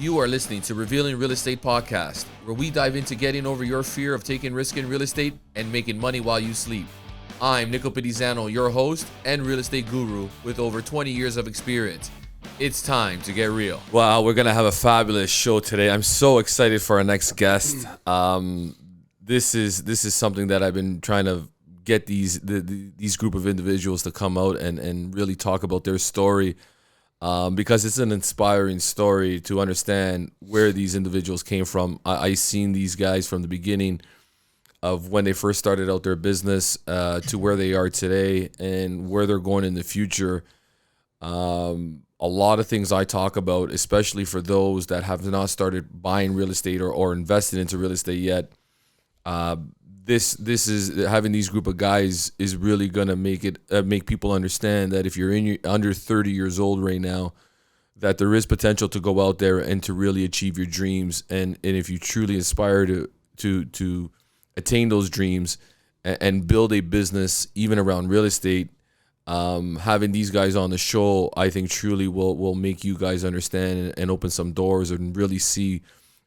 You are listening to Revealing Real Estate Podcast, where we dive into getting over your fear of taking risk in real estate and making money while you sleep. I'm Nico Pedizano, your host and real estate guru with over 20 years of experience. It's time to get real. Wow, we're going to have a fabulous show today. I'm so excited for our next guest. This is something that I've been trying to get these group of individuals to come out and really talk about their story. Because it's an inspiring story to understand where these individuals came from. I seen these guys from the beginning of when they first started out their business to where they are today and where they're going in the future. A lot of things I talk about, especially for those that have not started buying real estate or invested into real estate yet. This is having these group of guys is really gonna make people understand that if you're under 30 years old right now, that there is potential to go out there and to really achieve your dreams, and if you truly aspire to attain those dreams and build a business even around real estate, having these guys on the show, I think truly will make you guys understand and open some doors and really see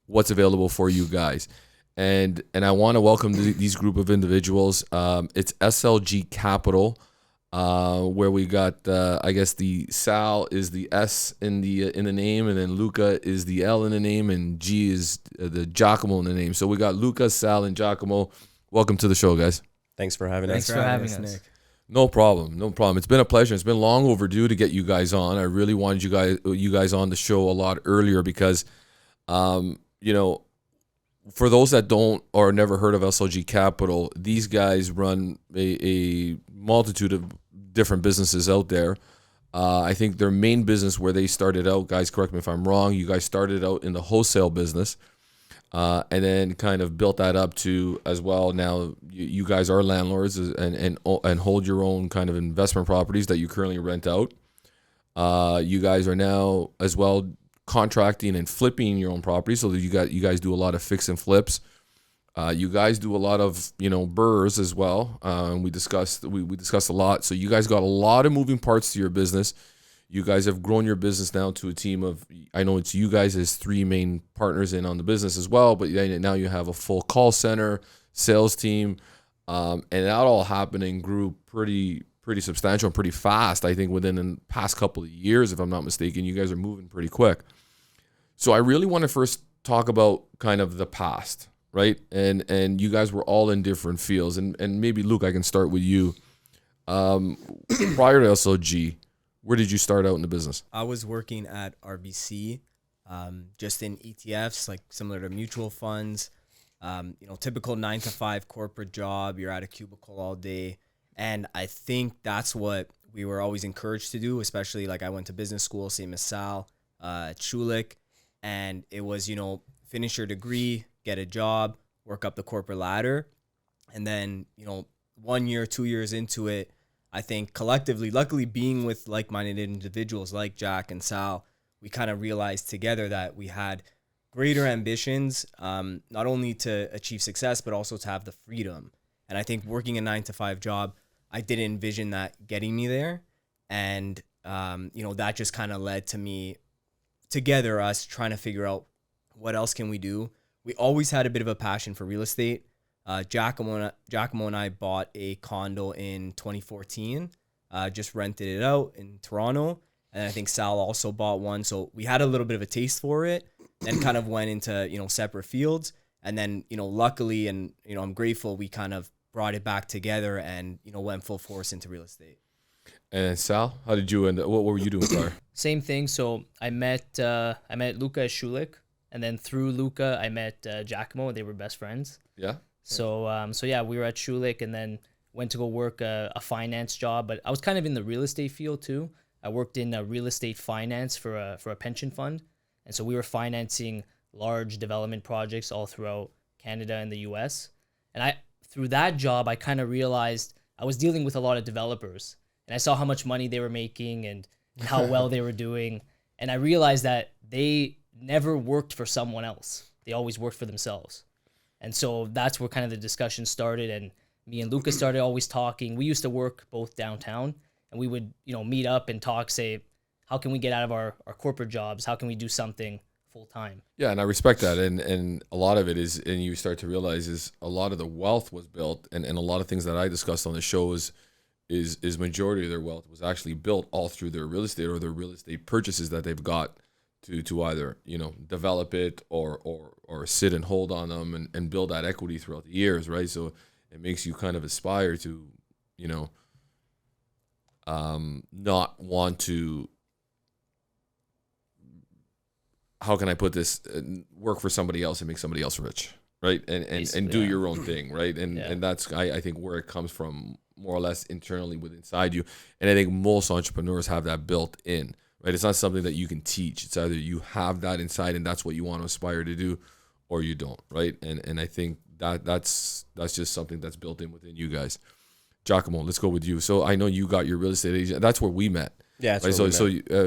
what's available for you guys. And I want to welcome these group of individuals. It's SLG Capital, where we got I guess the Sal is the S in the name, and then Luca is the L in the name, and G is the Giacomo in the name. So we got Luca, Sal, and Giacomo. Welcome to the show, guys. Thanks for having us. Thanks for having us, Nick. No problem. It's been a pleasure. It's been long overdue to get you guys on. I really wanted you guys on the show a lot earlier because, for those that don't or never heard of SLG Capital, these guys run a multitude of different businesses out there. I think their main business where they started out, guys, correct me if I'm wrong, you guys started out in the wholesale business and then kind of built that up to as well. Now you guys are landlords and hold your own kind of investment properties that you currently rent out. You guys are now as well contracting and flipping your own property, so that you guys do a lot of fix and flips. You guys do a lot of burrs as well. We discussed a lot. So you guys got a lot of moving parts to your business. You guys have grown your business now to a team of, I know it's you guys as three main partners in on the business as well, but now you have a full call center, sales team, and that all happened and grew pretty substantial and pretty fast. I think within the past couple of years, if I'm not mistaken, you guys are moving pretty quick. So I really want to first talk about kind of the past, right? And you guys were all in different fields. And maybe, Luke, I can start with you. Prior to SLG, where did you start out in the business? I was working at RBC, just in ETFs, like similar to mutual funds, typical 9-to-5 corporate job. You're at a cubicle all day. And I think that's what we were always encouraged to do, especially like I went to business school, same as Sal, at Schulich. And it was, finish your degree, get a job, work up the corporate ladder. And then, 1 year, 2 years into it, I think collectively, luckily being with like-minded individuals like Jack and Sal, we kind of realized together that we had greater ambitions, not only to achieve success, but also to have the freedom. And I think working a 9-to-5 job, I didn't envision that getting me there. And, that just kind of led to me together, us trying to figure out what else can we do. We always had a bit of a passion for real estate. Giacomo and I bought a condo in 2014, just rented it out in Toronto. And I think Sal also bought one. So we had a little bit of a taste for it and kind of went into, separate fields. And then, luckily, and, I'm grateful we kind of brought it back together and, went full force into real estate. And Sal, how did you end up? What were you doing prior? Same thing. So I met Luca at Schulich, and then through Luca, I met Giacomo. They were best friends. Yeah. So we were at Schulich, and then went to go work a finance job. But I was kind of in the real estate field too. I worked in real estate finance for a pension fund, and so we were financing large development projects all throughout Canada and the US. And through that job, I kind of realized I was dealing with a lot of developers, and I saw how much money they were making and how well they were doing. And I realized that they never worked for someone else. They always worked for themselves. And so that's where kind of the discussion started. And me and Lucas started always talking. We used to work both downtown, and we would, meet up and talk, say, how can we get out of our corporate jobs? How can we do something full time. Yeah, and I respect that, and a lot of it is, and you start to realize is a lot of the wealth was built, and a lot of things that I discussed on the show is majority of their wealth was actually built all through their real estate or their real estate purchases that they've got to either develop it or sit and hold on them and build that equity throughout the years, right? So it makes you kind of aspire to not want to, how can I put this, work for somebody else and make somebody else rich, right? And do your own thing, right? And that's I think where it comes from, more or less internally inside you. And I think most entrepreneurs have that built in, right? It's not something that you can teach. It's either you have that inside and that's what you want to aspire to do, or you don't, right? And I think that's just something that's built in within you guys. Giacomo, let's go with you. So I know you got your real estate agent. That's where we met. Yeah. Right? So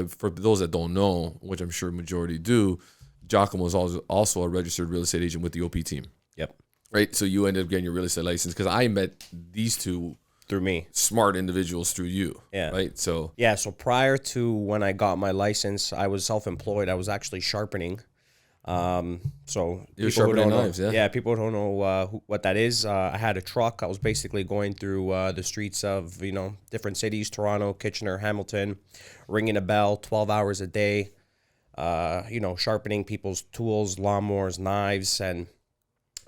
for those that don't know, which I'm sure majority do, Giacomo is also a registered real estate agent with the OP team. Yep. Right. So you ended up getting your real estate license because I met these two through me, smart individuals through you. Yeah. Right. So So prior to when I got my license, I was self-employed. I was actually sharpening. So you're sharpening knives, people don't know what that is. I had a truck. I was basically going through the streets of different cities: Toronto, Kitchener, Hamilton, ringing a bell 12 hours a day. Sharpening people's tools, lawnmowers, knives, and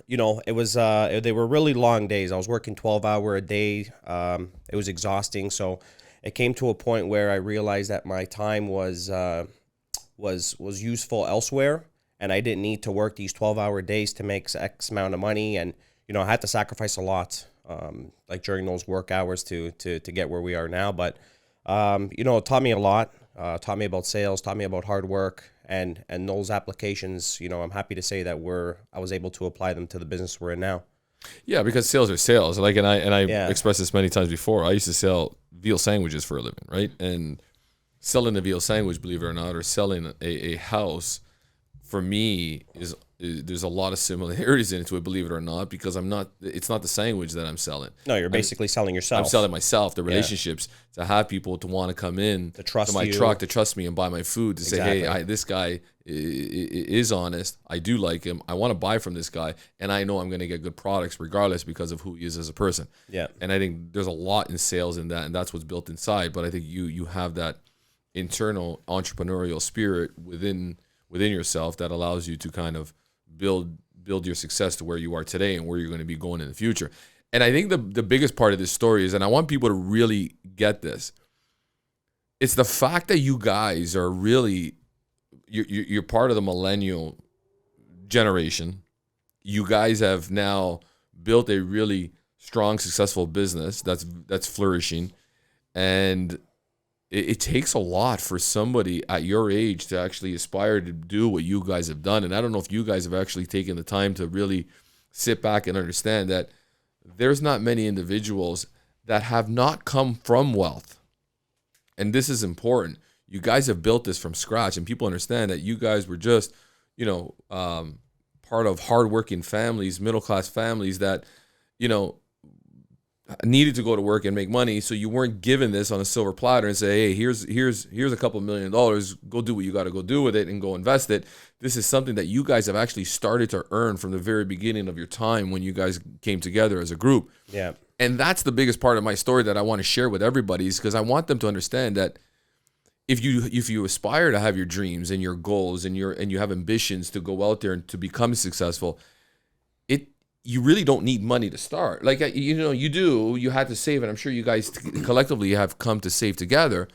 it was they were really long days. I was working 12-hour a day. It was exhausting. So it came to a point where I realized that my time was useful elsewhere. And I didn't need to work these 12-hour days to make X amount of money. And, I had to sacrifice a lot, like during those work hours to get where we are now. But, it taught me a lot, taught me about sales, taught me about hard work. And those applications, I'm happy to say that I was able to apply them to the business we're in now. Yeah, because sales are sales. Like, and I expressed this many times before. I used to sell veal sandwiches for a living, right? And selling a veal sandwich, believe it or not, or selling a house, for me is there's a lot of similarities into it, believe it or not, because it's not the sandwich that I'm selling. No, you're basically selling yourself. I'm selling myself, the relationships, to have people to want to come in to my truck, to trust me and buy my food, to say, hey, this guy is honest. I do like him. I want to buy from this guy, and I know I'm going to get good products regardless because of who he is as a person. Yeah. And I think there's a lot in sales in that, and that's what's built inside. But I think you have that internal entrepreneurial spirit within yourself that allows you to kind of build your success to where you are today and where you're going to be going in the future. And I think the biggest part of this story is, and I want people to really get this, it's the fact that you guys are really, you're part of the millennial generation. You guys have now built a really strong, successful business that's flourishing. And it takes a lot for somebody at your age to actually aspire to do what you guys have done. And I don't know if you guys have actually taken the time to really sit back and understand that there's not many individuals that have not come from wealth. And this is important. You guys have built this from scratch, and people understand that you guys were just, part of hardworking families, middle-class families that, needed to go to work and make money, so you weren't given this on a silver platter and say, hey, here's a couple $1 million, go do what you got to go do with it and go invest it. This is something that you guys have actually started to earn from the very beginning of your time when you guys came together as a group. Yeah. And that's the biggest part of my story that I want to share with everybody, is because I want them to understand that if you aspire to have your dreams and your goals and you have ambitions to go out there and to become successful, you really don't need money to start. Like, you had to save, and I'm sure you guys collectively have come to save together,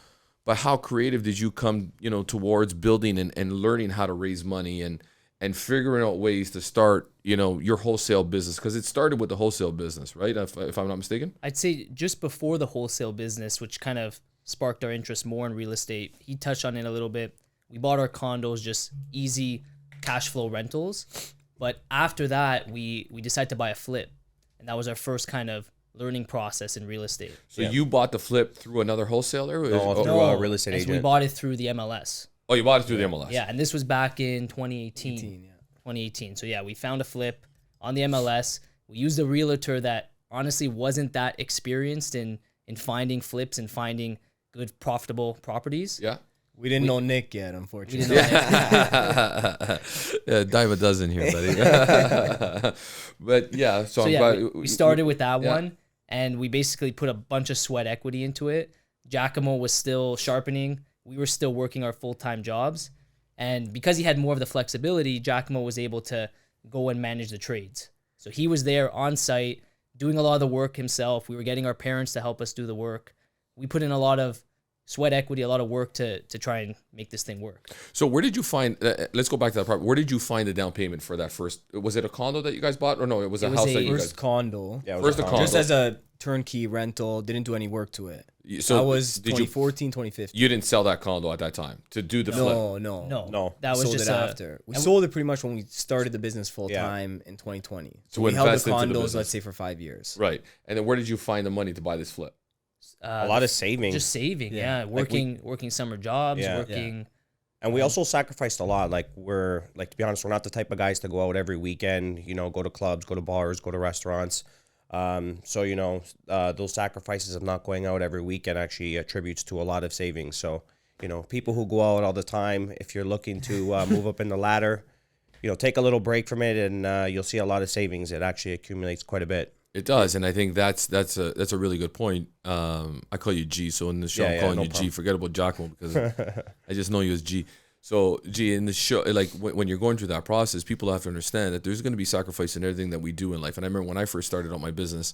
but how creative did you come, towards building and learning how to raise money and figuring out ways to start, your wholesale business? Because it started with the wholesale business, right? If I'm not mistaken. I'd say just before the wholesale business, which kind of sparked our interest more in real estate. He touched on it a little bit. We bought our condos, just easy cash flow rentals. But after that, we decided to buy a flip. And that was our first kind of learning process in real estate. So you bought the flip through another wholesaler? Through a real estate agent. We bought it through the MLS. Oh, you bought it through the MLS? Yeah, and this was back in 2018. 2018. So yeah, we found a flip on the MLS. We used a realtor that honestly wasn't that experienced in finding flips and finding good, profitable properties. Yeah. We didn't know Nick yet, We unfortunately. didn't know Yeah, dime a dozen here, buddy. But yeah, so, So I'm yeah, glad we started with that yeah. one, and we basically put a bunch of sweat equity into it. Giacomo was still sharpening. We were still working our full-time jobs, and because he had more of the flexibility, Giacomo was able to go and manage the trades. So he was there on site doing a lot of the work himself. We were getting our parents to help us do the work. We put in a lot of sweat equity, a lot of work to try and make this thing work. So where did you find? Let's go back to that part. Where did you find the down payment for that first? Was it a condo that you guys bought, or no? It was a was house a that you guys. First condo. Yeah, it First was a condo. Just as a turnkey rental, didn't do any work to it. So that was did you? 2014, 2015. You didn't sell that condo at that time to do the flip. No. No, that We was sold just it after. We sold it pretty much when we started the business full time in 2020. So we held the invest into the condos, business. let's say, for 5 years. Right. And then where did you find the money to buy this flip? a lot of saving. just saving. Yeah. Yeah, working summer jobs, Yeah. working. And we also sacrificed a lot. Like to be honest, we're not the type of guys to go out every weekend, go to clubs, go to bars, go to restaurants. So, those sacrifices of not going out every weekend actually attributes to a lot of savings. So, people who go out all the time, if you're looking to move up in the ladder, take a little break from it and you'll see a lot of savings. It actually accumulates quite a bit. It does, and I think that's a really good point. I call you G, so in the show I'm calling no you G. problem. Forget about Giacomo because I just know you as G. So G, in the show, like when you're going through that process, people have to understand that there's going to be sacrifice in everything that we do in life. And I remember when I first started out my business,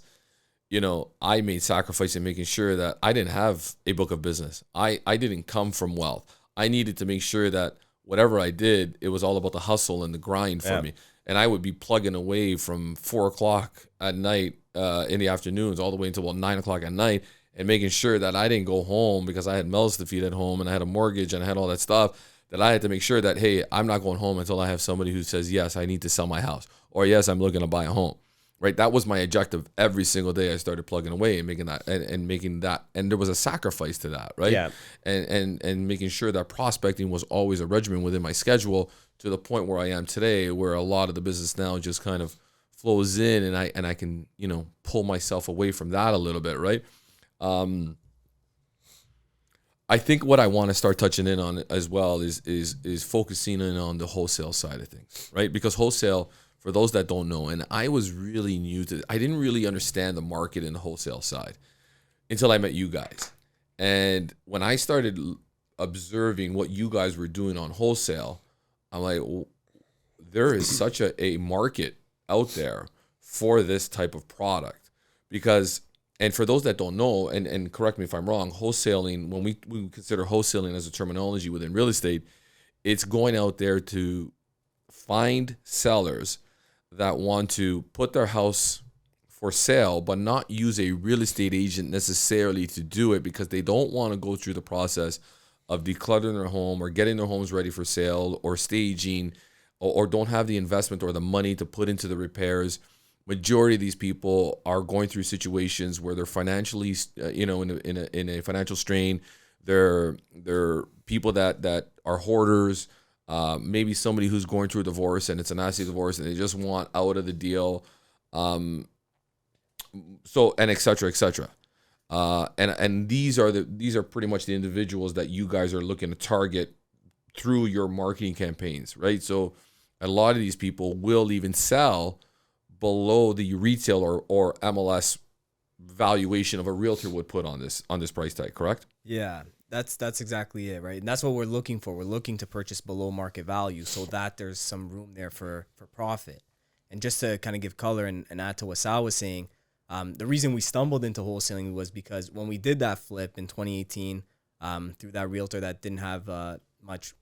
I made sacrifice in making sure that I didn't have a book of business. I didn't come from wealth. I needed to make sure that whatever I did, it was all about the hustle and the grind for me. And I would be plugging away from 4 o'clock at night in the afternoons all the way until about 9 o'clock at night and making sure that I didn't go home because I had Mel's to feed at home and I had a mortgage and I had all that stuff, that I had to make sure that, hey, I'm not going home until I have somebody who says, yes, I need to sell my house, or yes, I'm looking to buy a home. Right? That was my objective every single day. I started plugging away and making that and making that, and there was a sacrifice to that, right? Yeah. And making sure that prospecting was always a regimen within my schedule, to the point where I am today, where a lot of the business now just kind of flows in, and I can pull myself away from that a little bit, right? I think what I want to start touching in on as well is focusing in on the wholesale side of things, right? Because wholesale, for those that don't know, and I was really new to, I didn't really understand the market in the wholesale side until I met you guys. And when I started observing what you guys were doing on wholesale, I'm like, there is such a market out there for this type of product. Because, and for those that don't know, and correct me if I'm wrong, wholesaling, when we consider wholesaling as a terminology within real estate, it's going out there to find sellers that want to put their house for sale, but not use a real estate agent necessarily to do it, because they don't want to go through the process of decluttering their home or getting their homes ready for sale or staging, or don't have the investment or the money to put into the repairs. Majority of these people are going through situations where they're financially, in a financial strain. They're people that are hoarders. Maybe somebody who's going through a divorce and it's a nasty divorce and they just want out of the deal. So, and et cetera, et cetera. And these are pretty much the individuals that you guys are looking to target through your marketing campaigns, right? So a lot of these people will even sell below the retail or MLS valuation of a realtor would put on this price tag, correct? Yeah, that's exactly it, right? And that's what we're looking for. We're looking to purchase below market value so that there's some room there for profit. And just to kind of give color and add to what Sal was saying, the reason we stumbled into wholesaling was because when we did that flip in 2018 through that realtor that didn't have much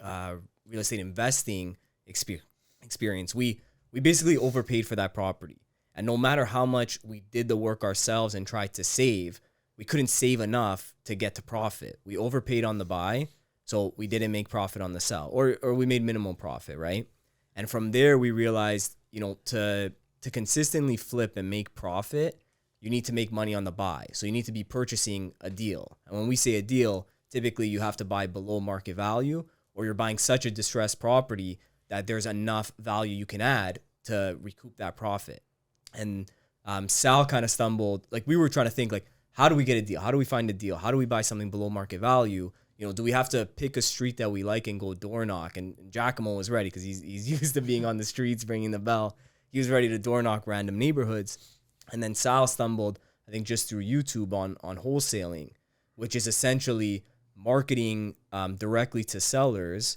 real estate investing experience, we basically overpaid for that property. And no matter how much we did the work ourselves and tried to save, we couldn't save enough to get to profit. We overpaid on the buy, so we didn't make profit on the sell, or we made minimal profit, right? And from there, we realized, to consistently flip and make profit, you need to make money on the buy. So you need to be purchasing a deal. And when we say a deal, typically you have to buy below market value, or you're buying such a distressed property that there's enough value you can add to recoup that profit. And Sal kind of stumbled, like we were trying to think, like, how do we get a deal? How do we find a deal? How do we buy something below market value? do we have to pick a street that we like and go door knock? And Giacomo was ready because he's used to being on the streets, ringing the bell. He was ready to door knock random neighborhoods. And then Sal stumbled, I think, just through YouTube on wholesaling, which is essentially marketing directly to sellers.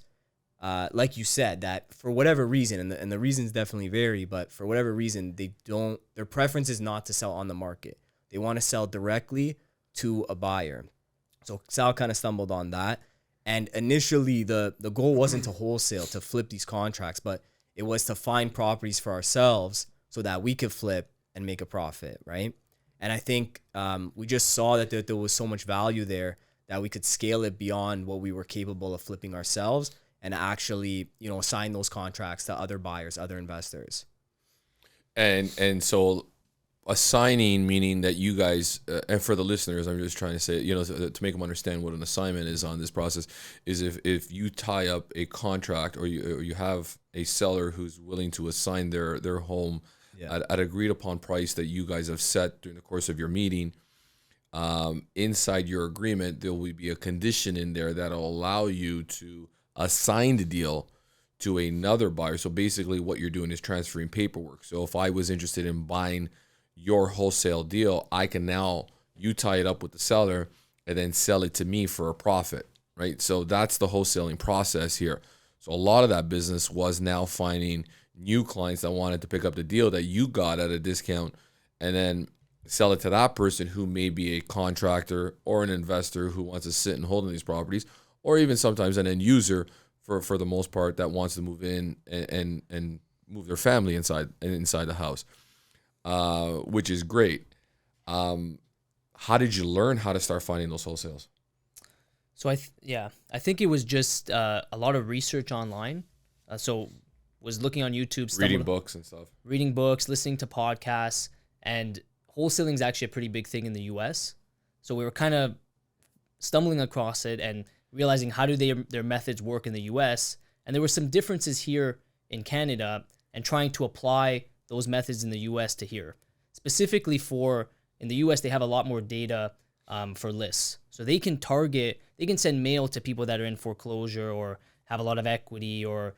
Like you said, that for whatever reason, and the reasons definitely vary, but for whatever reason, their preference is not to sell on the market. They want to sell directly to a buyer. So Sal kind of stumbled on that. And initially, the goal wasn't to wholesale, to flip these contracts, but it was to find properties for ourselves so that we could flip and make a profit, right? And I think we just saw that there was so much value there that we could scale it beyond what we were capable of flipping ourselves and actually, assign those contracts to other buyers, other investors. And so assigning, meaning that you guys, and for the listeners, I'm just trying to say, to make them understand what an assignment is on this process, is if you tie up a contract or you have a seller who's willing to assign their home at agreed upon price that you guys have set during the course of your meeting, inside your agreement, there will be a condition in there that'll allow you to assign the deal to another buyer. So basically what you're doing is transferring paperwork. So if I was interested in buying your wholesale deal, you tie it up with the seller and then sell it to me for a profit, right? So that's the wholesaling process here. So a lot of that business was now finding new clients that wanted to pick up the deal that you got at a discount and then sell it to that person who may be a contractor or an investor who wants to sit and hold on these properties, or even sometimes an end user for the most part that wants to move in and move their family inside the house. Which is great. How did you learn how to start finding those wholesales? So I think it was just a lot of research online. So was looking on YouTube, reading books and stuff. Reading books, listening to podcasts, and wholesaling is actually a pretty big thing in the U.S. So we were kind of stumbling across it and realizing how do their methods work in the U.S. And there were some differences here in Canada, and trying to apply those methods in the U.S. to here. Specifically in the U.S., they have a lot more data for lists. So they can send mail to people that are in foreclosure or have a lot of equity or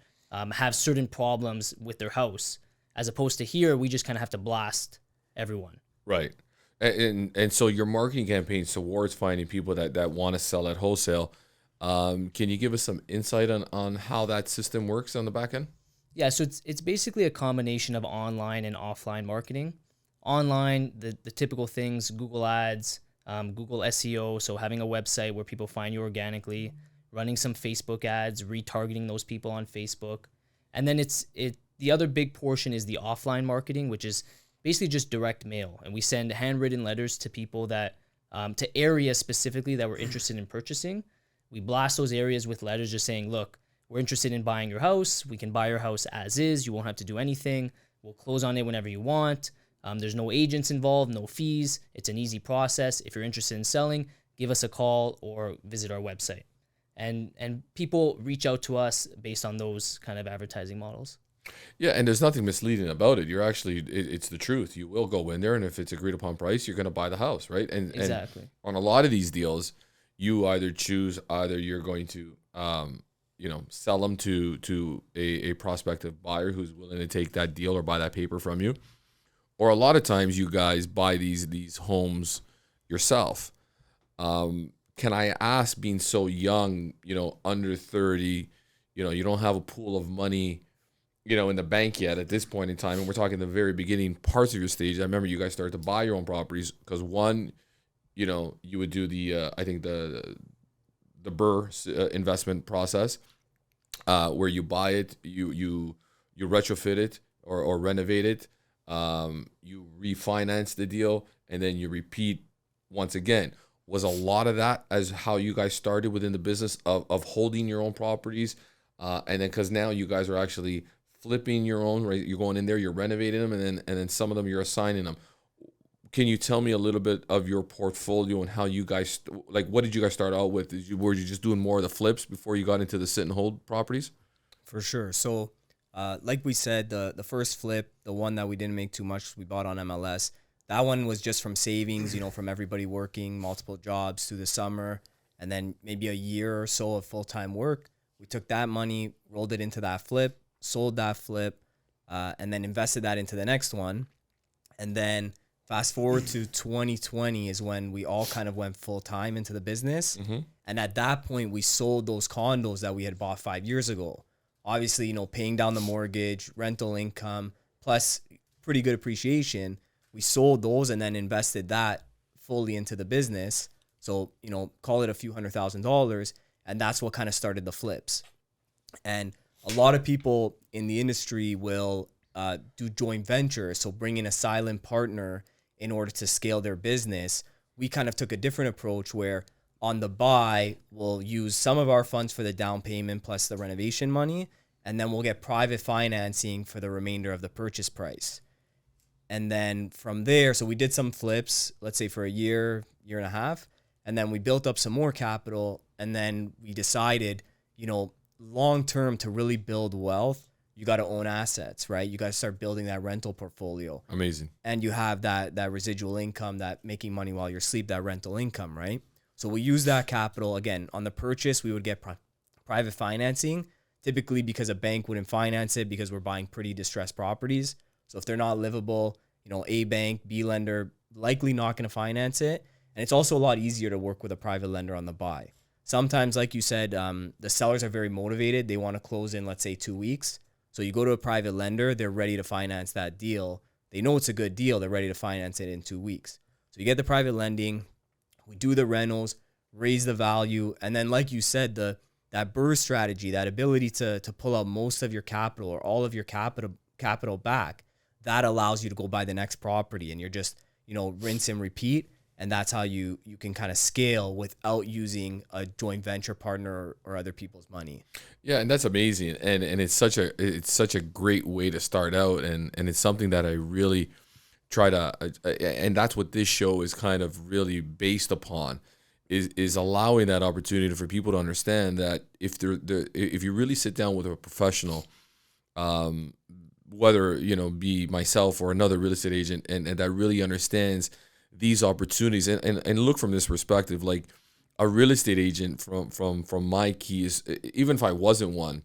have certain problems with their house. As opposed to here, we just kind of have to blast everyone. Right. And so your marketing campaigns towards finding people that want to sell at wholesale, can you give us some insight on how that system works on the back end? Yeah, so it's basically a combination of online and offline marketing. Online, the typical things, Google Ads, Google SEO, so having a website where people find you organically, running some Facebook ads, retargeting those people on Facebook. And then the other big portion is the offline marketing, which is basically just direct mail. And we send handwritten letters to people that, to areas specifically that we're interested in purchasing. We blast those areas with letters just saying, look, we're interested in buying your house. We can buy your house as is. You won't have to do anything. We'll close on it whenever you want. There's no agents involved, no fees. It's an easy process. If you're interested in selling, give us a call or visit our website. And people reach out to us based on those kind of advertising models. Yeah, and there's nothing misleading about it. It's the truth. You will go in there, and if it's agreed upon price, you're going to buy the house, right? Exactly. And on a lot of these deals, you either you're going to sell them to a prospective buyer who's willing to take that deal or buy that paper from you, or a lot of times you guys buy these homes yourself. Can I ask, being so young, under 30, you don't have a pool of money, in the bank yet at this point in time, and we're talking the very beginning parts of your stage. I remember you guys started to buy your own properties because one, you would do the BRRRR investment process, where you buy it, you retrofit it or renovate it, you refinance the deal, and then you repeat once again. Was a lot of that as how you guys started within the business of holding your own properties, and then because now you guys are actually flipping your own, right? You're going in there, you're renovating them, and then some of them you're assigning them. Can you tell me a little bit of your portfolio and how you guys, what did you guys start out with? Were you just doing more of the flips before you got into the sit and hold properties? For sure. So, like we said, the first flip, the one that we didn't make too much, we bought on MLS. That one was just from savings, from everybody working multiple jobs through the summer. and then maybe a year or so of full-time work, we took that money, rolled it into that flip, sold that flip, and then invested that into the next one. And then fast forward to 2020 is when we all kind of went full-time into the business. And at that point, we sold those condos that we had bought 5 years ago. Obviously, you know, paying down the mortgage, rental income, plus pretty good appreciation. We sold those and then invested that fully into the business. So, you know, call it a few $100,000. And that's what kind of started the flips. And a lot of people in the industry will do joint ventures. So bring in a silent partner in order to scale their business. We kind of took a different approach where on the buy, we'll use some of our funds for the down payment plus the renovation money. And then we'll get private financing for the remainder of the purchase price. And then from there, so we did some flips, let's say for a year, year and a half. And then we built up some more capital. And then we decided, you know, long term to really build wealth, you got to own assets, right? You got to start building that rental portfolio. Amazing. And you have that residual income, that making money while you're asleep, that rental income, right? So we use that capital. Again, on the purchase, we would get private financing, typically because a bank wouldn't finance it because we're buying pretty distressed properties. So if they're not livable, you know, A bank, B lender, likely not going to finance it. And it's also a lot easier to work with a private lender on the buy. Sometimes, like you said, the sellers are very motivated. They want to close in, let's say, 2 weeks. So you go to a private lender, they're ready to finance that deal. They know it's a good deal. They're ready to finance it in 2 weeks. So you get the private lending, we do the rentals, raise the value. And then, like you said, that BRRRR strategy, that ability to pull out most of your capital or all of your capital back, that allows you to go buy the next property. And you're just, you know, rinse and repeat. And that's how you can kind of scale without using a joint venture partner or other people's money. Yeah, and that's amazing. And it's such a great way to start out. And it's something that I really try to, and that's what this show is kind of really based upon, is allowing that opportunity for people to understand that if if you really sit down with a professional, whether, you know, be myself or another real estate agent, and that really understands these opportunities and look from this perspective, like a real estate agent from my keys, even if I wasn't one,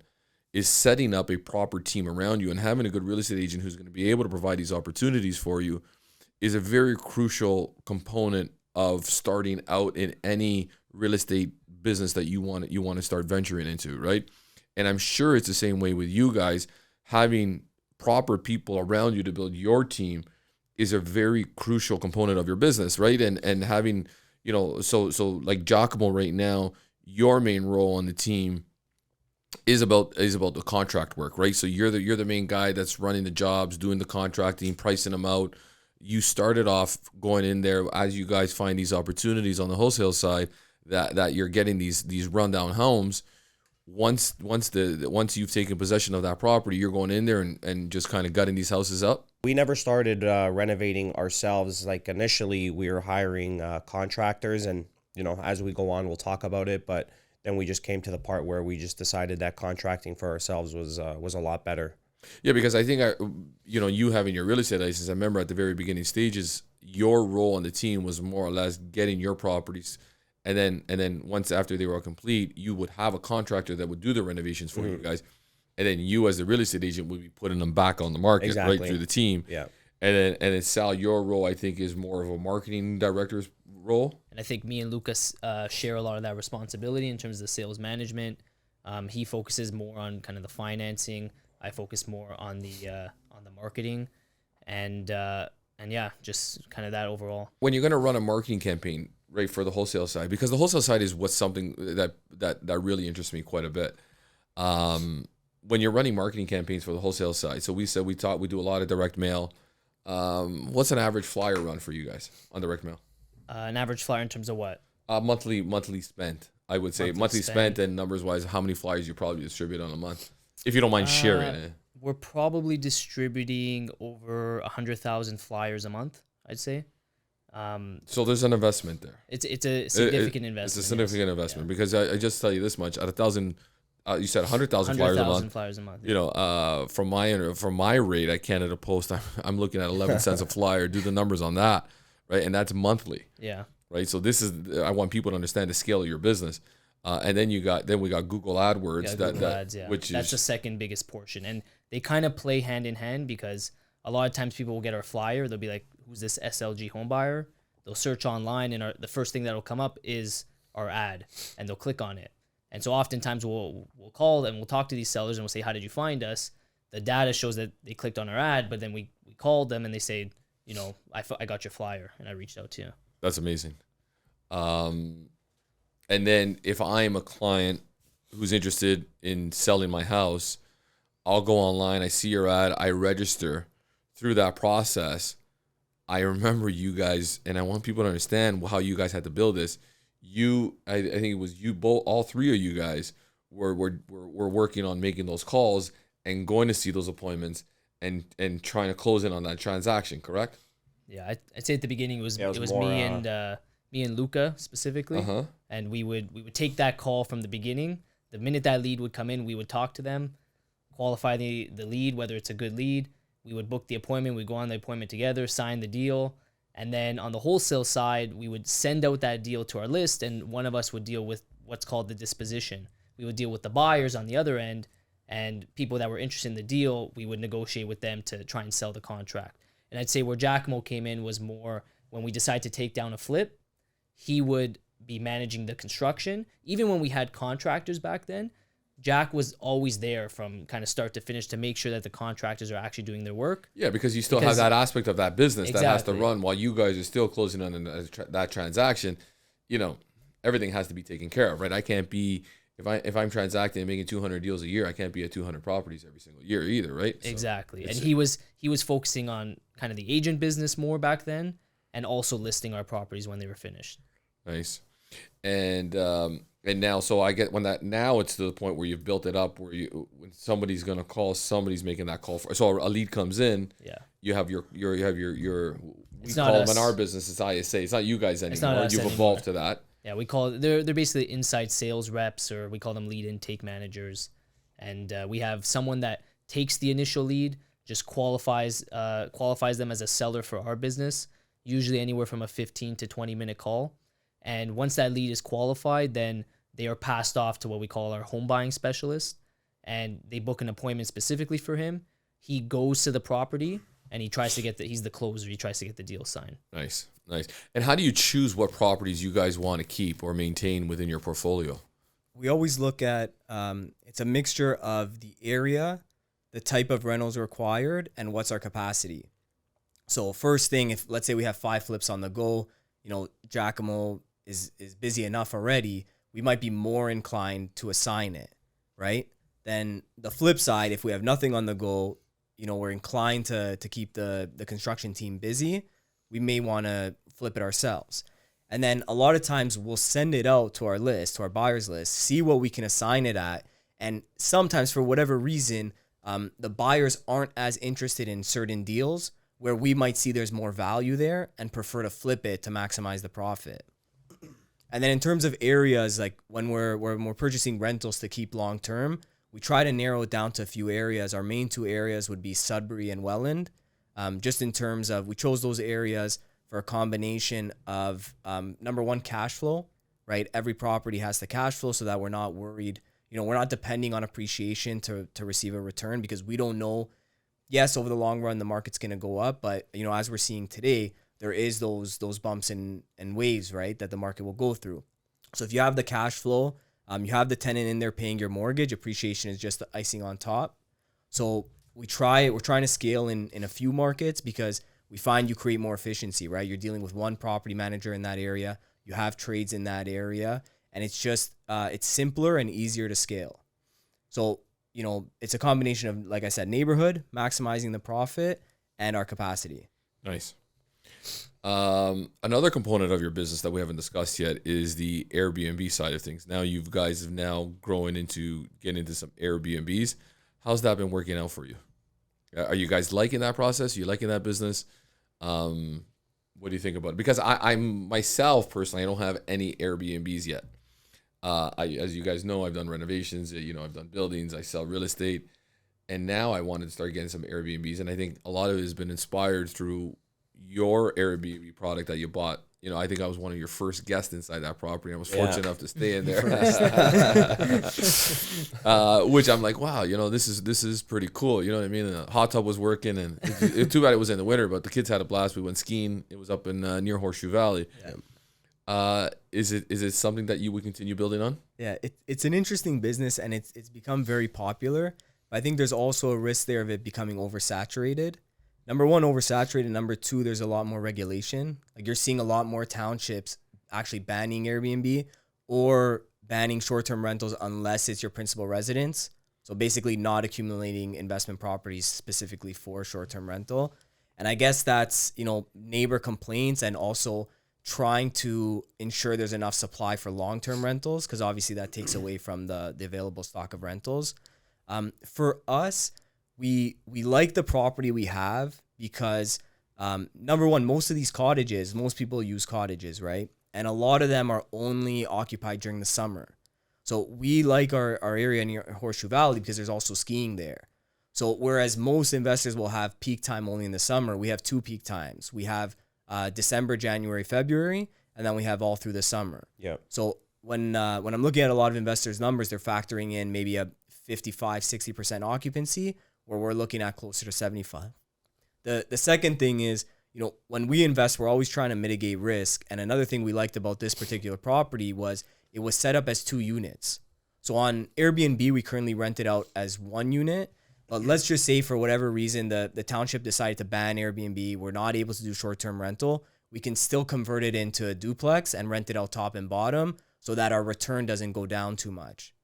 is setting up a proper team around you and having a good real estate agent who's going to be able to provide these opportunities for you is a very crucial component of starting out in any real estate business that you want to start venturing into, right? And I'm sure it's the same way with you guys. Having proper people around you to build your team is a very crucial component of your business, right? And having, you know, so like Giacomo right now, your main role on the team is about the contract work, right? So you're the main guy that's running the jobs, doing the contracting, pricing them out. You started off going in there as you guys find these opportunities on the wholesale side that you're getting these rundown homes. Once you've taken possession of that property, you're going in there and just kind of gutting these houses up. We never started renovating ourselves. Like initially we were hiring contractors, and, you know, as we go on, we'll talk about it. But then we just came to the part where we just decided that contracting for ourselves was a lot better. Yeah, because I think, you having your real estate license, I remember at the very beginning stages, your role on the team was more or less getting your properties. And then once after they were complete, you would have a contractor that would do the renovations for you guys. And then you as the real estate agent would be putting them back on the market, right, through the team. Yeah. And then Sal, your role, I think, is more of a marketing director's role. And I think me and Lucas share a lot of that responsibility in terms of the sales management. He focuses more on kind of the financing. I focus more on the marketing, and yeah, just kind of that overall. When you're going to run a marketing campaign, right, for the wholesale side, because the wholesale side is what's something that really interests me quite a bit. When you're running marketing campaigns for the wholesale side, so we do a lot of direct mail. What's an average flyer run for you guys on direct mail? An average flyer in terms of what? Monthly spent. I would say monthly spent, and numbers wise, how many flyers you probably distribute on a month, if you don't mind sharing it. We're probably distributing over 100,000 flyers a month, I'd say. So there's an investment there. It's a significant investment. It's a significant investment, because I just tell you this much: at 1,000, you said 100,000 flyers a month. 100,000 flyers a month. You know, from my rate at Canada Post, I'm looking at 11 cents a flyer. Do the numbers on that, right? And that's monthly. Yeah. right? So this is, I want people to understand the scale of your business. And then we got Google AdWords, Yeah, Google Ads, yeah. which that's is the second biggest portion, and they kind of play hand in hand because a lot of times people will get our flyer. They'll be like, "Who's this SLG home buyer?" They'll search online, and the first thing that'll come up is our ad, and they'll click on it. And so oftentimes we'll call and we'll talk to these sellers and we'll say, "How did you find us?" The data shows that they clicked on our ad, but then we called them and they say, I got your flyer and I reached out to you. That's amazing. And then if I'm a client who's interested in selling my house, I'll go online, I see your ad, I register. Through that process, I remember you guys, and I want people to understand how you guys had to build this. I think it was you both, all three of you guys were working on making those calls and going to see those appointments and trying to close in on that transaction, correct? Yeah, I'd say at the beginning it was more, me and Luca specifically, and we would take that call from the beginning. The minute that lead would come in, we would talk to them, qualify the lead, whether it's a good lead. We would book the appointment. We'd go on the appointment together, sign the deal, and then on the wholesale side, we would send out that deal to our list, and one of us would deal with what's called the disposition. We would deal with the buyers on the other end, and people that were interested in the deal, we would negotiate with them to try and sell the contract. And I'd say where Giacomo came in was more when we decided to take down a flip, he would be managing the construction. Even when we had contractors back then, Jack was always there from kind of start to finish to make sure that the contractors are actually doing their work. Yeah, because you still have that aspect of that business that has to Exactly. run while you guys are still closing on that transaction. Everything has to be taken care of, right? I can't be, if I'm transacting and making 200 deals a year, I can't be at 200 properties every single year either, right? So Exactly. And he was focusing on kind of the agent business more back then and also listing our properties when they were finished. Nice. And now, so I get now it's to the point where you've built it up where when somebody's going to call, somebody's making that call so a lead comes in. Yeah. You have your we It's call not them us. in our business, it's ISA. It's not you guys not anymore. us You've anymore. evolved to that. Yeah, we call it, they're basically inside sales reps, or we call them lead intake managers. And we have someone that takes the initial lead, just qualifies them as a seller for our business, usually anywhere from a 15 to 20 minute call. And once that lead is qualified, then they are passed off to what we call our home buying specialist, and they book an appointment specifically for him. He goes to the property and he tries to he's the closer. He tries to get the deal signed. Nice. And how do you choose what properties you guys want to keep or maintain within your portfolio? We always look at it's a mixture of the area, the type of rentals required, and what's our capacity. So first thing, if let's say we have 5 flips on the go, Giacomo is busy enough already, we might be more inclined to assign it, right? Then the flip side, if we have nothing on the go, we're inclined to keep the construction team busy, we may want to flip it ourselves. And then a lot of times we'll send it out to our list, to our buyers list, see what we can assign it at. And sometimes for whatever reason, the buyers aren't as interested in certain deals where we might see there's more value there and prefer to flip it to maximize the profit. And then in terms of areas, like when we're purchasing rentals to keep long term, we try to narrow it down to a few areas. Our main 2 areas would be Sudbury and Welland. Just in terms of, we chose those areas for a combination of number one, cash flow, right? Every property has the cash flow so that we're not worried. We're not depending on appreciation to receive a return, because we don't know. Yes, over the long run, the market's going to go up, but as we're seeing today, there is those bumps and waves, right, that the market will go through. So if you have the cash flow, you have the tenant in there paying your mortgage, appreciation is just the icing on top. So we're trying to scale in a few markets because we find you create more efficiency, right? You're dealing with one property manager in that area. You have trades in that area, and it's just, it's simpler and easier to scale. So, it's a combination of, like I said, neighborhood, maximizing the profit, and our capacity. Nice. Another component of your business that we haven't discussed yet is the Airbnb side of things. Now you guys have now grown into getting into some Airbnbs. How's that been working out for you? Are you guys liking that process? Are you liking that business? What do you think about it? Because I'm myself personally, I don't have any Airbnbs yet. As you guys know, I've done renovations, I've done buildings, I sell real estate, and now I wanted to start getting some Airbnbs. And I think a lot of it has been inspired through, your Airbnb product that you bought. You know, I think I was one of your first guests inside that property. I was fortunate enough to stay in there, which I'm like, wow, you know, this is pretty cool. You know what I mean? The hot tub was working, and it's too bad it was in the winter, but the kids had a blast. We went skiing. It was up in near Horseshoe Valley. Yeah. Is it something that you would continue building on? Yeah, it's an interesting business, and it's become very popular. But I think there's also a risk there of it becoming oversaturated. Number one, oversaturated. Number two, there's a lot more regulation. Like you're seeing a lot more townships actually banning Airbnb or banning short-term rentals unless it's your principal residence. So basically not accumulating investment properties specifically for short-term rental. And I guess that's, you know, neighbor complaints and also trying to ensure there's enough supply for long-term rentals, because obviously that takes away from the available stock of rentals. For us, we like the property we have because, number one, most of these cottages, most people use cottages, right? And a lot of them are only occupied during the summer. So we like our area near Horseshoe Valley because there's also skiing there. So whereas most investors will have peak time only in the summer, we have two peak times. We have December, January, February, and then we have all through the summer. Yeah. So when I'm looking at a lot of investors' numbers, they're factoring in maybe a 55-60% occupancy, where we're looking at closer to 75. The second thing is, you know, when we invest, we're always trying to mitigate risk. And another thing we liked about this particular property was it was set up as 2 units. So on Airbnb, we currently rent it out as 1 unit. But let's just say for whatever reason, the township decided to ban Airbnb. We're not able to do short-term rental. We can still convert it into a duplex and rent it out top and bottom so that our return doesn't go down too much.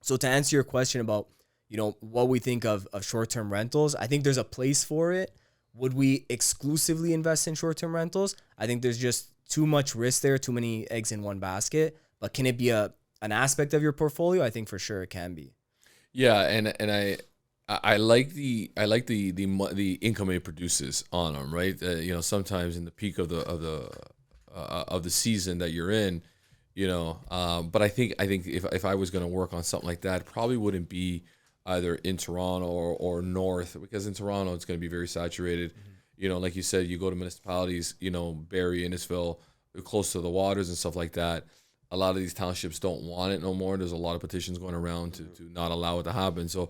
So to answer your question about, you know, what we think of short-term rentals, I think there's a place for it. Would we exclusively invest in short-term rentals? I think there's just too much risk there, too many eggs in one basket. But can it be an aspect of your portfolio? I think for sure it can be. Yeah, and I like the income it produces on them, right? You know, sometimes in the peak of the season that you're in, you know, but I think if I was going to work on something like that, it probably wouldn't be either in Toronto or north, because in Toronto it's going to be very saturated. Mm-hmm. You know, like you said, you go to municipalities, you know, Barrie, Innisfil, close to the waters and stuff like that. A lot of these townships don't want it no more. There's a lot of petitions going around to not allow it to happen. So,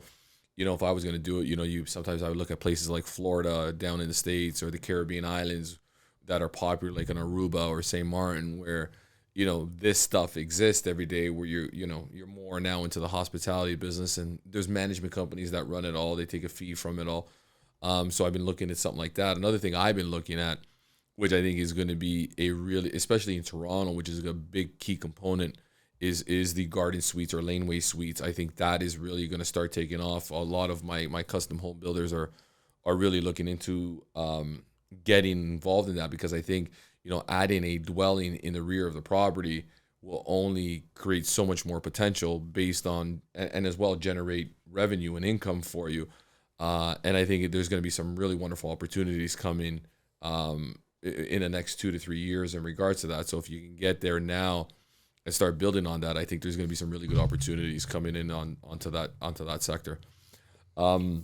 you know, if I was going to do it, you know, sometimes I would look at places like Florida down in the States or the Caribbean islands that are popular, like in Aruba or St. Martin, where, you know, this stuff exists every day, where you're more now into the hospitality business, and there's management companies that run it all. They take a fee from it all. So I've been looking at something like that. Another thing I've been looking at, which I think is going to be a really, especially in Toronto, which is a big key component, is the garden suites or laneway suites. I think that is really going to start taking off. A lot of my custom home builders are really looking into getting involved in that, because I think, you know, adding a dwelling in the rear of the property will only create so much more potential based on, and as well generate revenue and income for you. And I think there's going to be some really wonderful opportunities coming in the next 2 to 3 years in regards to that. So if you can get there now and start building on that, I think there's going to be some really good opportunities coming in onto that sector. I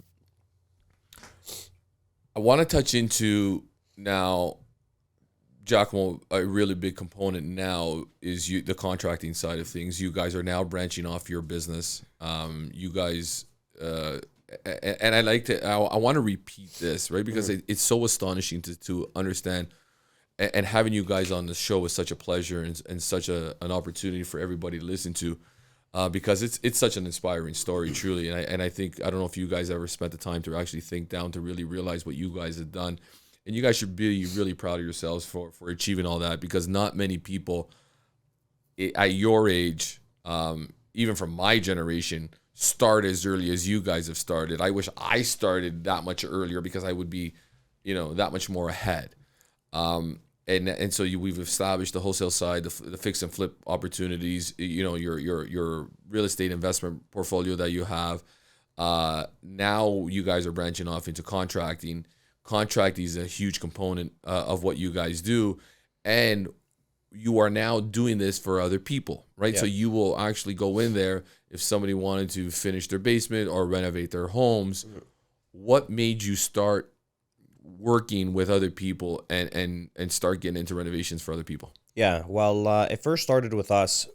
want to touch into now, Giacomo, a really big component now is the contracting side of things. You guys are now branching off your business. You guys, and I want to repeat this, right? Because it's so astonishing to understand, and having you guys on the show is such a pleasure and such an opportunity for everybody to listen to, because it's such an inspiring story, truly. And I think, I don't know if you guys ever spent the time to actually think down to really realize what you guys have done. And you guys should be really proud of yourselves for achieving all that, because not many people at your age, even from my generation, start as early as you guys have started. I wish I started that much earlier, because I would be, you know, that much more ahead. And so we've established the wholesale side, the fix and flip opportunities, you know, your real estate investment portfolio that you have. Now you guys are branching off into contracting. Contracting is a huge component of what you guys do, and you are now doing this for other people, right? Yeah. So you will actually go in there if somebody wanted to finish their basement or renovate their homes. Mm-hmm. What made you start working with other people and start getting into renovations for other people? Yeah, well, it first started with us.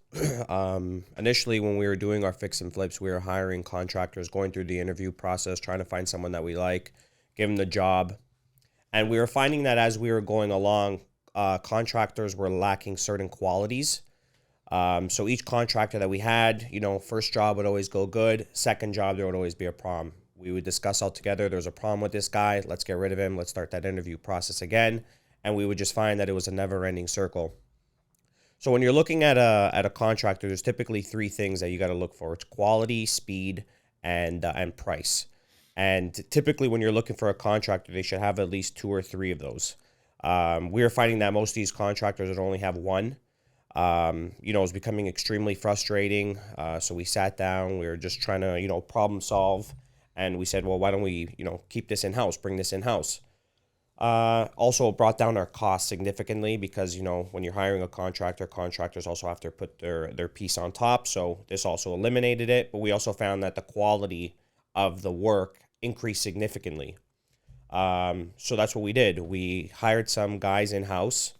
Initially, when we were doing our fix and flips, we were hiring contractors, going through the interview process, trying to find someone that we like, give them the job. And we were finding that as we were going along, contractors were lacking certain qualities. So each contractor that we had, first job would always go good. Second job, there would always be a problem. We would discuss all together. There's a problem with this guy. Let's get rid of him. Let's start that interview process again. And we would just find that it was a never-ending circle. So when you're looking at a contractor, there's typically three things that you got to look for. It's quality, speed, and price. And typically when you're looking for a contractor, they should have at least two or three of those. We are finding that most of these contractors would only have one. It's becoming extremely frustrating. So we sat down, we were just trying to, problem solve. And we said, well, why don't we, keep this in-house, bring this in-house. Also brought down our costs significantly because, when you're hiring a contractor, contractors also have to put their piece on top. So this also eliminated it. But we also found that the quality of the work increased significantly. So that's what we did. We hired some guys in-house.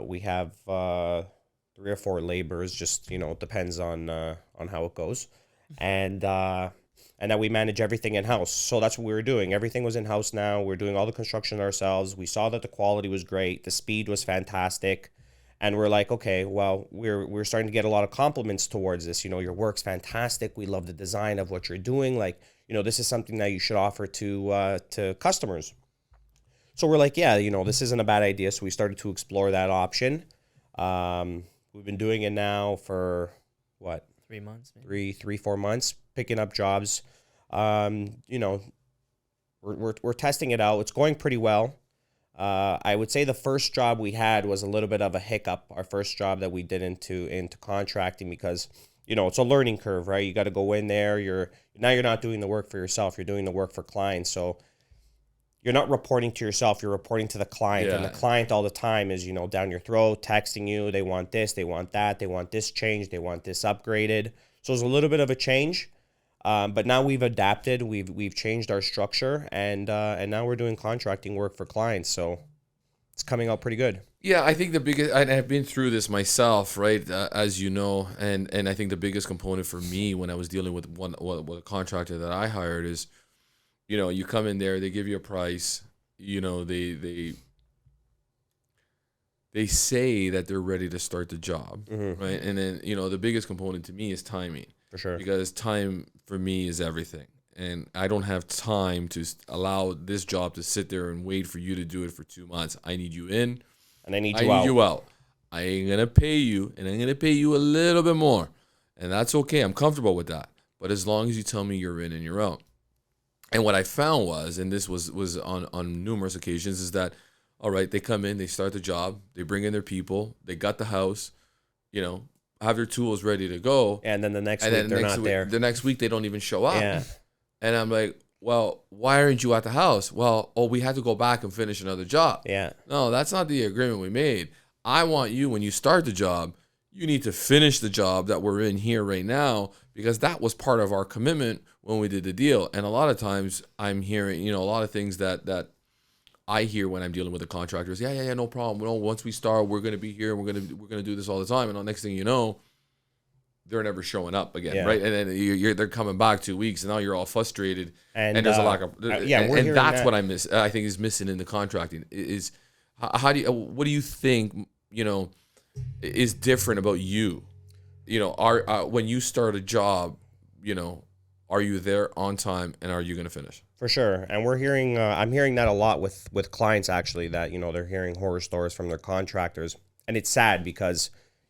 We have 3 or 4 laborers, just, it depends on how it goes. And that we manage everything in-house. So that's what we were doing. Everything was in-house now. We're doing all the construction ourselves. We saw that the quality was great. The speed was fantastic. And we're like, okay, well, we're starting to get a lot of compliments towards this. Your work's fantastic. We love the design of what you're doing. Like, this is something that you should offer to customers. So we're like, yeah, this isn't a bad idea. So we started to explore that option. We've been doing it now for what? 3 months, maybe. 4 months, picking up jobs. We're testing it out. It's going pretty well. I would say the first job we had was a little bit of a hiccup. Our first job that we did into contracting because, it's a learning curve, right? You got to go in there. You're not doing the work for yourself. You're doing the work for clients. So you're not reporting to yourself. You're reporting to the client. Yeah. And the client all the time is, down your throat, texting you. They want this. They want that. They want this changed. They want this upgraded. So it's a little bit of a change. But now we've adapted. We've changed our structure. And now we're doing contracting work for clients. So it's coming out pretty good. Yeah, I think the biggest, and I've been through this myself, right? As you know, and I think the biggest component for me when I was dealing with with a contractor that I hired is, you come in there, they give you a price, they say that they're ready to start the job, right? And then, the biggest component to me is timing. For sure. Because time for me is everything. And I don't have time to allow this job to sit there and wait for you to do it for 2 months. I need you in. And I need you out. I ain't going to pay you, and I'm going to pay you a little bit more. And that's okay. I'm comfortable with that. But as long as you tell me you're in and you're out. And what I found was, and this was on numerous occasions, is that, all right, they come in, they start the job, they bring in their people, they got the house, have their tools ready to go. And then the next week, they're not there. The next week, they don't even show up. Yeah. And I'm like, well, why aren't you at the house? Well, we had to go back and finish another job. Yeah. No, that's not the agreement we made. I want you, when you start the job, you need to finish the job that we're in here right now, because that was part of our commitment when we did the deal. And a lot of times I'm hearing, a lot of things that I hear when I'm dealing with the contractors. Yeah, no problem. Well, once we start, we're going to be here. We're going to do this all the time. And the next thing you know, they're never showing up again, right? And then they're coming back 2 weeks, and now you're all frustrated, and there's a lack of and that's what I think is missing in the contracting is what do you think is different about you? When you start a job, are you there on time, and are you going to finish? For sure. And we're hearing I'm hearing that a lot with clients actually, that they're hearing horror stories from their contractors, and it's sad because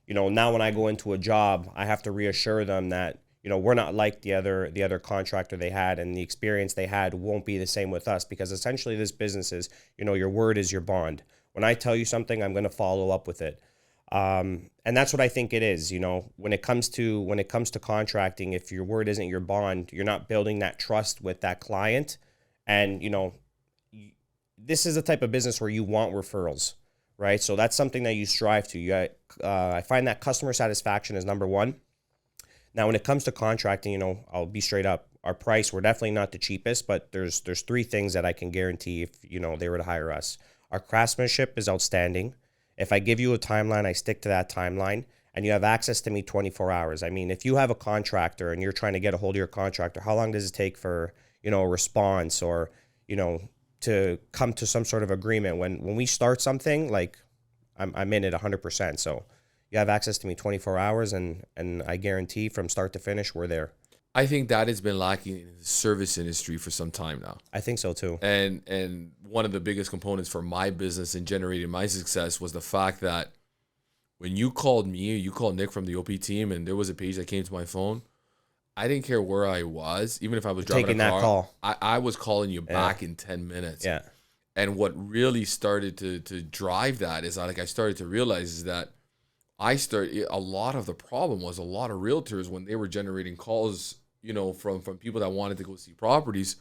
now when I go into a job, I have to reassure them that, we're not like the other contractor they had, and the experience they had won't be the same with us, because essentially this business is, your word is your bond. When I tell you something, I'm going to follow up with it. And that's what I think it is. When it comes to contracting, if your word isn't your bond, you're not building that trust with that client. And, this is the type of business where you want referrals. Right. So that's something that you strive to. I find that customer satisfaction is number one. Now, when it comes to contracting, I'll be straight up. our price, we're definitely not the cheapest, but there's 3 things that I can guarantee if, you know, they were to hire us. Our craftsmanship is outstanding. If I give you a timeline, I stick to that timeline, and you have access to me 24 hours. I mean, if you have a contractor and you're trying to get a hold of your contractor, how long does it take for, you know, a response or, you know, to come to some sort of agreement? When we start something, like I'm in it 100%. So you have access to me 24 hours, and I guarantee from start to finish, we're there. I think that has been lacking in the service industry for some time now. I think so too. And one of the biggest components for my business and generating my success was the fact that when you called me, you called Nick from the OP team, and there was a page that came to my phone, I didn't care where I was, even if I was driving Taking a car, that call. I was calling you back in 10 minutes. Yeah. And what really started to drive that is I started to realize is that a lot of the problem was a lot of realtors, when they were generating calls, you know, from people that wanted to go see properties,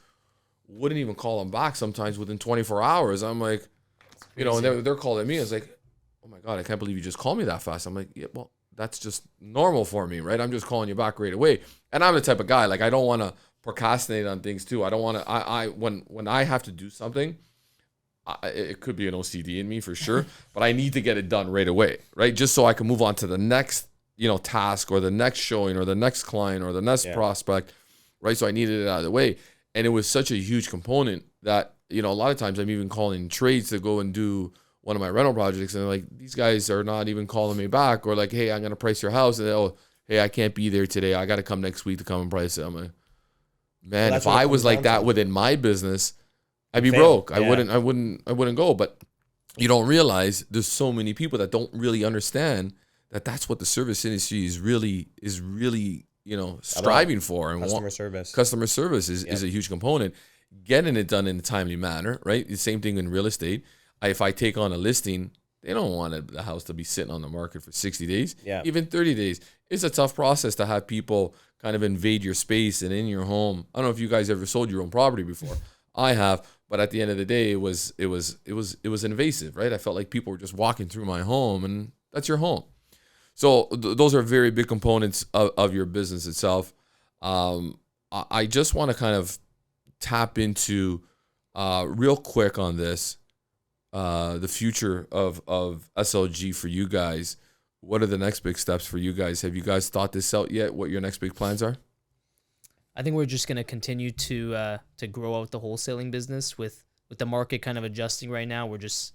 wouldn't even call them back sometimes within 24 hours. I'm like, you know, and they're calling me. I was like, oh my God, I can't believe you just called me that fast. I'm like, yeah, well, that's just normal for me, right? I'm just calling you back right away. And I'm the type of guy, like, I don't want to procrastinate on things too. I don't want to, when I have to do something, it could be an OCD in me for sure, but I need to get it done right away, right? Just so I can move on to the next, you know, task or the next showing or the next client or the next prospect, right? So I needed it out of the way. And it was such a huge component that, you know, a lot of times I'm even calling trades to go and do one of my rental projects, and like, these guys are not even calling me back, or like, hey, I'm going to price your house, and oh, hey, I can't be there today. I got to come next week to come and price it. I'm like, man, if I was like that within my business, I'd be broke. I wouldn't go. But you don't realize there's so many people that don't really understand that that's what the service industry is really, you know, striving for. And customer service. Customer service is a huge component. Getting it done in a timely manner, right? The same thing in real estate. If I take on a listing, they don't want the house to be sitting on the market for 60 days, even 30 days. It's a tough process to have people kind of invade your space and in your home. I don't know if you guys ever sold your own property before. I have, but at the end of the day, it was invasive, right? I felt like people were just walking through my home, and that's your home. So those are very big components of your business itself. I just want to kind of tap into real quick on this. The future of SLG for you guys. What are the next big steps for you guys? Have you guys thought this out yet? What your next big plans are? I think we're just going to continue to grow out the wholesaling business with the market kind of adjusting right now. We're just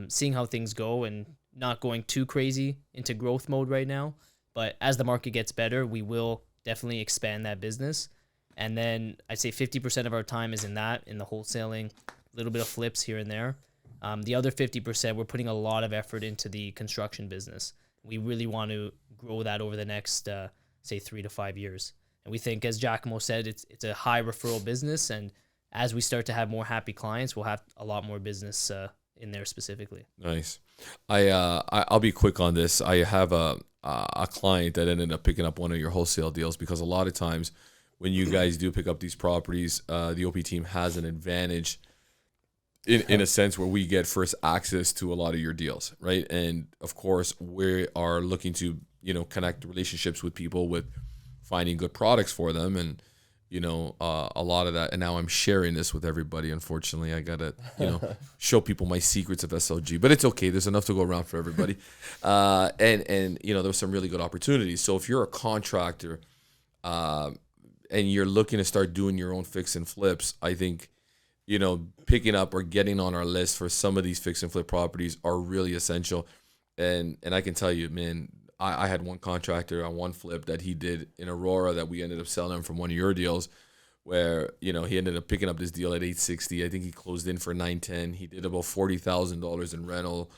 seeing how things go and not going too crazy into growth mode right now. But as the market gets better, we will definitely expand that business. And then I'd say 50% of our time is in the wholesaling, a little bit of flips here and there. The other 50%, we're putting a lot of effort into the construction business. We really want to grow that over the next, say, 3 to 5 years. And we think, as Giacomo said, it's a high referral business. And as we start to have more happy clients, we'll have a lot more business in there specifically. Nice. I'll be quick on this. I have a client that ended up picking up one of your wholesale deals, because a lot of times when you guys do pick up these properties, the OP team has an advantage in a sense where we get first access to a lot of your deals, right? And of course, we are looking to, you know, connect relationships with people with finding good products for them. And, you know, a lot of that. And now I'm sharing this with everybody. Unfortunately, I got to, you know, show people my secrets of SLG, but it's okay. There's enough to go around for everybody. And, you know, there was some really good opportunities. So if you're a contractor and you're looking to start doing your own fix and flips, I think, you know, picking up or getting on our list for some of these fix and flip properties are really essential. And I can tell you, man, I had one contractor on one flip that he did in Aurora that we ended up selling from one of your deals, where, you know, he ended up picking up this deal at $860. I think he closed in for $910. He did about $40,000 in rental.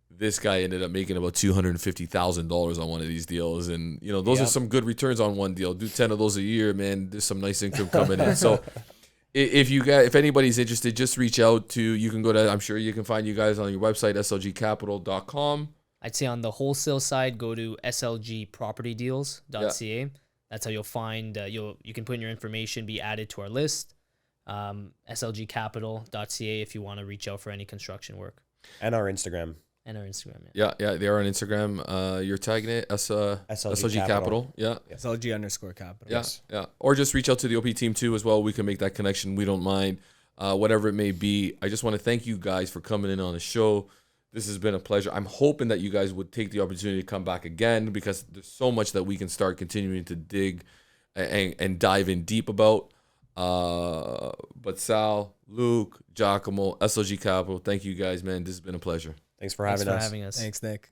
This guy ended up making about $250,000 on one of these deals. And, you know, those are some good returns on one deal. Do 10 of those a year, man, there's some nice income coming in. So if anybody's interested, just reach out to, you can go to, I'm sure you can find you guys on your website, slgcapital.com. I'd say on the wholesale side, go to slgpropertydeals.ca. Yeah. That's how you'll find, you can put in your information, be added to our list. slgcapital.ca if you want to reach out for any construction work. And our Instagram. And our Instagram. Yeah. Yeah, they are on Instagram. You're tagging it as SLG Capital. Yeah. SLG_Capital. Yeah. Or just reach out to the OP team too as well. We can make that connection. We don't mind. Whatever it may be. I just want to thank you guys for coming in on the show. This has been a pleasure. I'm hoping that you guys would take the opportunity to come back again, because there's so much that we can start continuing to dig and dive in deep about. But Sal, Luke, Giacomo, SLG Capital, thank you guys, man. This has been a pleasure. Thanks for having us. Thanks, Nick.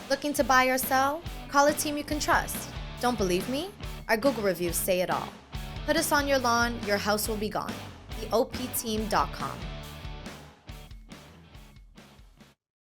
Looking to buy or sell? Call a team you can trust. Don't believe me? Our Google reviews say it all. Put us on your lawn, your house will be gone. theopteam.com.